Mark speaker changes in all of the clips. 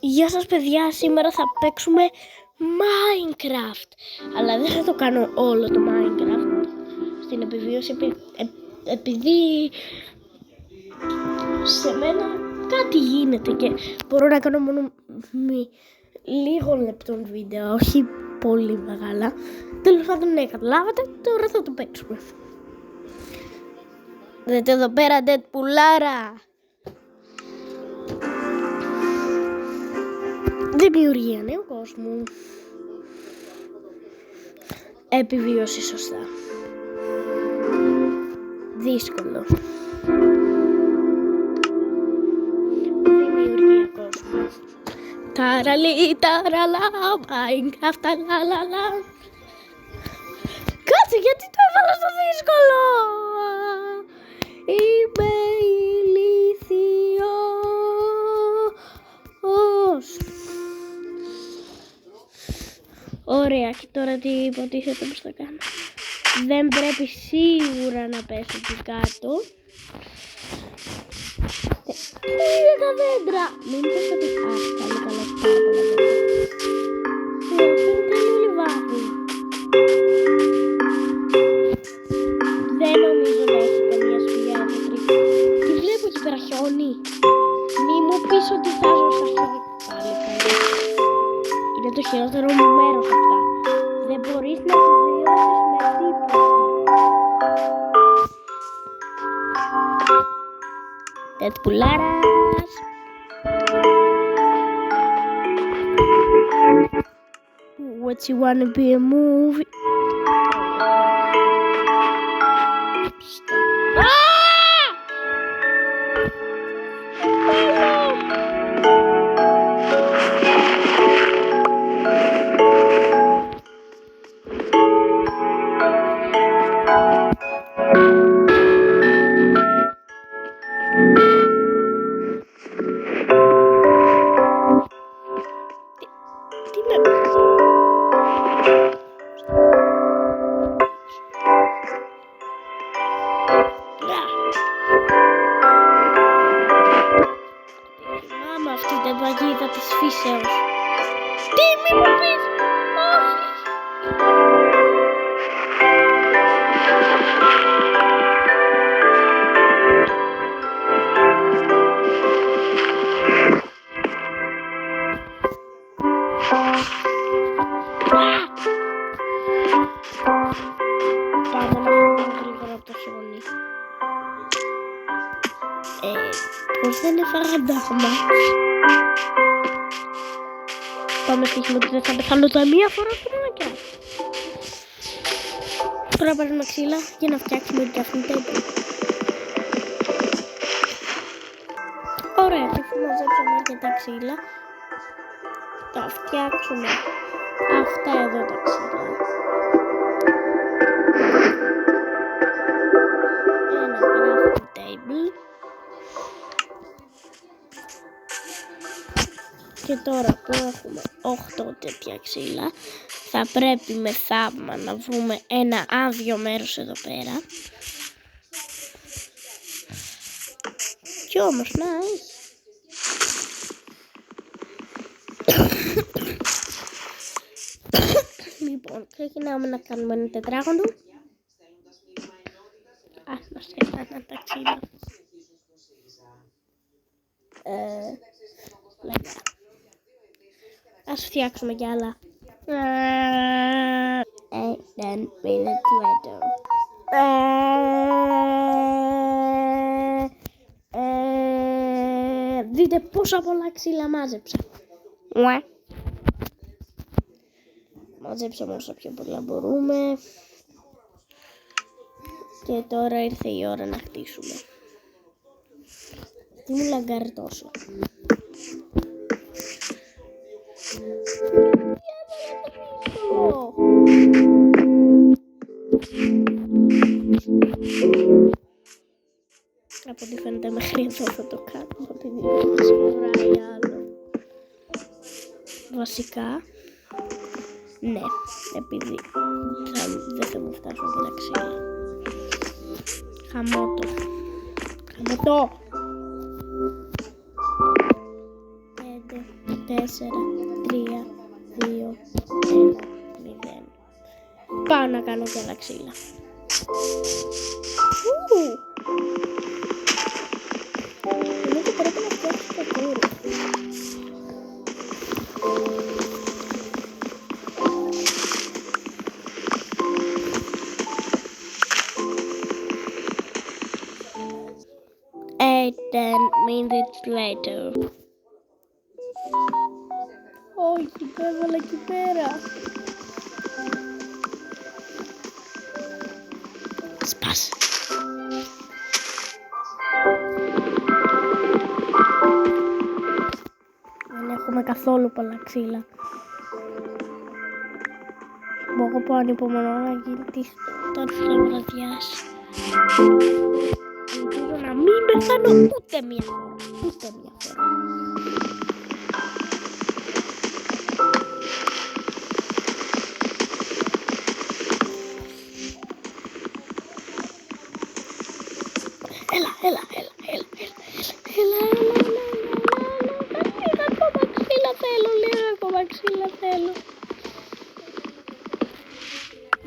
Speaker 1: Γεια σας παιδιά, σήμερα θα παίξουμε Minecraft. Αλλά δεν θα το κάνω όλο το Minecraft στην επιβίωση επειδή σε μένα κάτι γίνεται και μπορώ να κάνω μόνο λίγο λεπτών βίντεο, όχι πολύ μεγάλα. Τέλος πάντων, ναι, καταλάβατε, τώρα θα το παίξουμε. Δείτε εδώ πέρα, πουλάρα. Δημιουργία νέου κόσμου. Επιβίωση σωστά. Δύσκολο. Δημιουργία κόσμου. Ταραλί, ταραλά, Minecraft, ταλαλαλα. Κάτσε, γιατί το έβαλα στο δύσκολο. Είμαι ηλίθιος. Ωραία, και τώρα τι υποτίθεται πως θα κάνω. Δεν πρέπει σίγουρα να πέσω εκεί κάτω. Είναι τα δέντρα. Μην πέσω εκεί κάτω. Καλή καλά, έχει πάρα πολλά δέντρα. Αυτό είναι τέλειο λιβάδι. Δεν νομίζω να έχει καμία σπηλιά εδώ τρίπου. Τι βλέπω εκεί πέρα, χιόνι. Μη μου πεις ότι θα ζω στα χιόνι. Πάλι καλά. Είναι το χειρότερο μου μέρος αυτά. Δεν μπορείς να επιβιώσεις με τίποτα. Πουλάρας. What you wanna be a movie? Αυτή την παγίδα της φύσεως. Τι μη μου πεις. Πάμε να φύγουμε γρήγορα από το χιόνι. Πώς δεν έφαγα ντάγμα. Πάμε στοιχείο ότι δεν θα πεθάνω τα μία φορά πριν και άλλο. Τώρα πάρουμε ξύλα για να φτιάξουμε την crafting table. Ωραία, και αφού μαζέψαμε αρκετά ξύλα, θα φτιάξουμε αυτά εδώ τα ξύλα. Ένα crafting table. Και τώρα που έχουμε 8 τέτοια ξύλα, θα πρέπει με θαύμα να βρούμε ένα άδειο μέρος εδώ πέρα. Κι όμως να έχει. Λοιπόν, ξεκινάμε να κάνουμε ένα τετράγωνο. Μας έφταναν τα ξύλα. Λέγα. Ας φτιάξουμε κι άλλα. 10 minutes later. Δείτε πόσα πολλά ξύλα μάζεψα. Μαζέψαμε όσο πιο πολλά μπορούμε. Και τώρα ήρθε η ώρα να χτίσουμε. Τι μου λαγκάρει τόσο. Από ό,τι φαίνεται μέχρι εδώ θα το κάνω. Ότι δεν σιγουράει άλλο. Βασικά, ναι, επειδή δεν θα μου φτάσουν και τα ξύλα. Χαμότο. 5 3, 2, 1, 0. Πάω να κάνω και άλλα ξύλα. Νομίζω πρέπει να φτιάξω το κούρι. Eight, 10 minutes later. Όχι, το έβαλα εκεί πέρα. Σπάσε. Δεν έχουμε καθόλου πολλά ξύλα. Εγώ πάω ανυπομονώ να γίνει όταν θα βραδιάσει. Ελπίζω να μην πεθάνω ούτε μία φορά. Ούτε μία φορά. Έλα. Λίγα ακόμα ξύλα θέλω.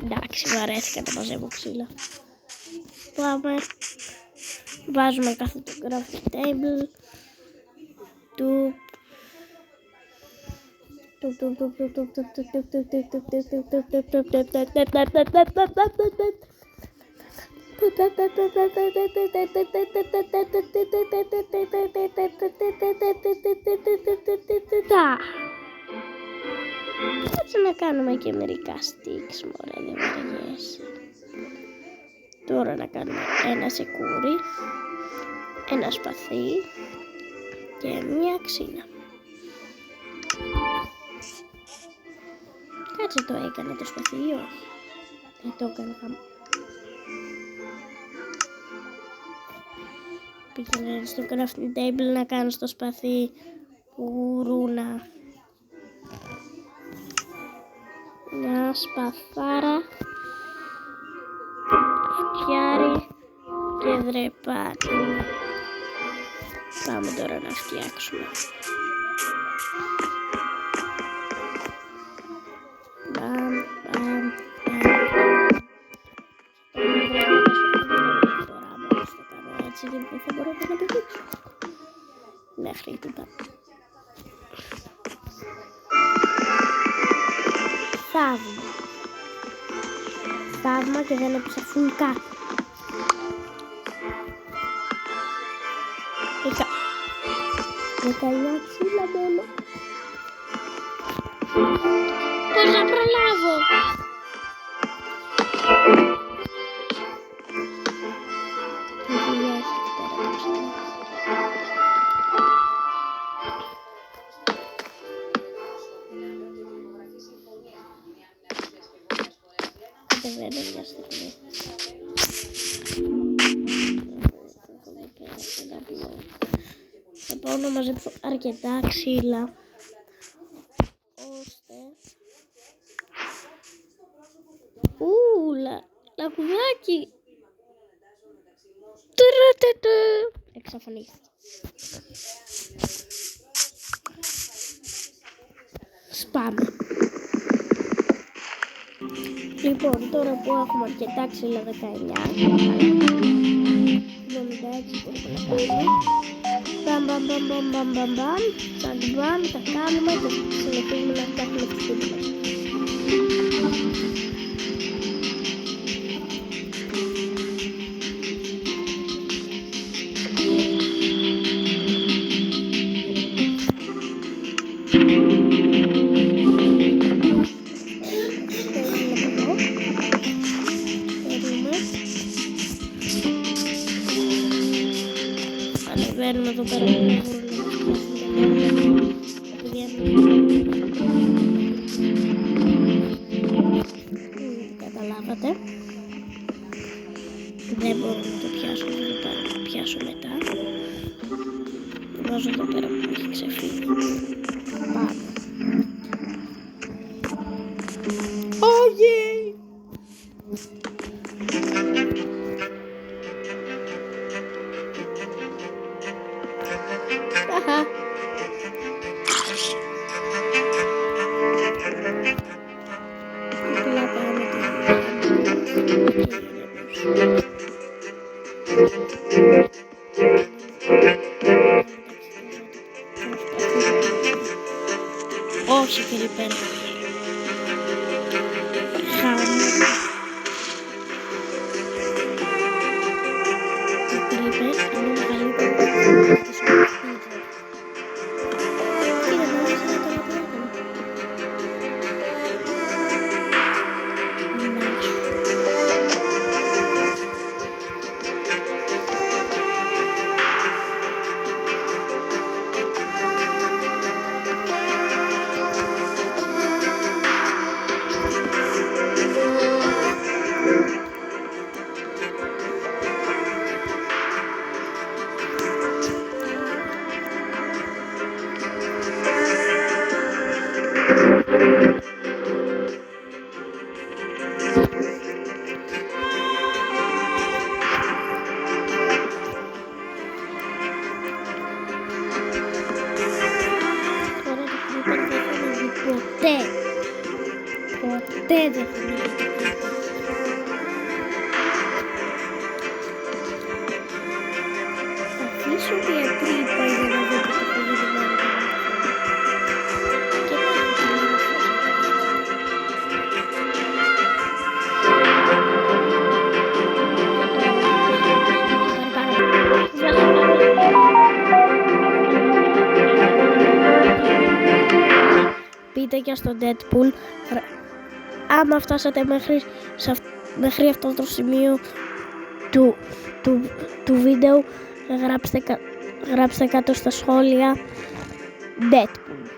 Speaker 1: Εντάξει, βαρέθηκα το μαζεύω ξύλα. Πάμε. Βάζουμε κάθε το crafting table. Κάτσε να κάνουμε και μερικά sticks, μωρέ, δεν βαριέσαι. Τώρα να κάνουμε ένα σεκούρι, ένα σπαθί και μια ξύλα. Κάτσε, το έκανα το σπαθί ή όχι? Δεν το έκανα. Πήγαινε στο crafting table να κάνω στο σπαθί γουρούνα. Μια σπαθάρα, πιάρι και δρεπάνι. Πάμε τώρα να φτιάξουμε. Μπαμ. Τώρα μόλις το κάνω έτσι δεν θα μπορώ να πηδήξω. Μέχρι τούτα. Θαύμα και δεν έπαιξα full κάτι. Είχα 19 ξύλα μόνο. Πώς να προλάβω? Κατεβαίνω μια στιγμή. Θα πάω να μαζέψω αρκετά ξύλα ώστε λακκουδάκι εξαφανίστηκε. Σπάμε. Λοιπόν, τώρα που έχουμε αρκετά ξύλα, 19 76 μπορούμε να κάνουμε. Μπαμ, τα κάνουμε και συνεχίζουμε να φτιάχνουμε τις σπίτι μας. Ανεβαίνουμε εδώ πέρα να καταλάβατε. Δεν μπορώ να το πιάσω, θα το πάρω να πιάσω μετά. Βάζω εδώ πέρα που έχει ξεφύγει. Πάμε. Όχι Κρύπερ. Χάμε. Ο Κρύπερ είναι μεγαλύτερο από το Σπίτι. Κοίτα, να δεις να το έκανε. Ποτέ δεν θα μιλήσω. Θα αφήσω μια τρύπα για να δω το παιδί. Πείτε και στο Deadpool, άμα φτάσατε μέχρι αυτό το σημείο του βίντεο, γράψτε κάτω στα σχόλια Deadpool.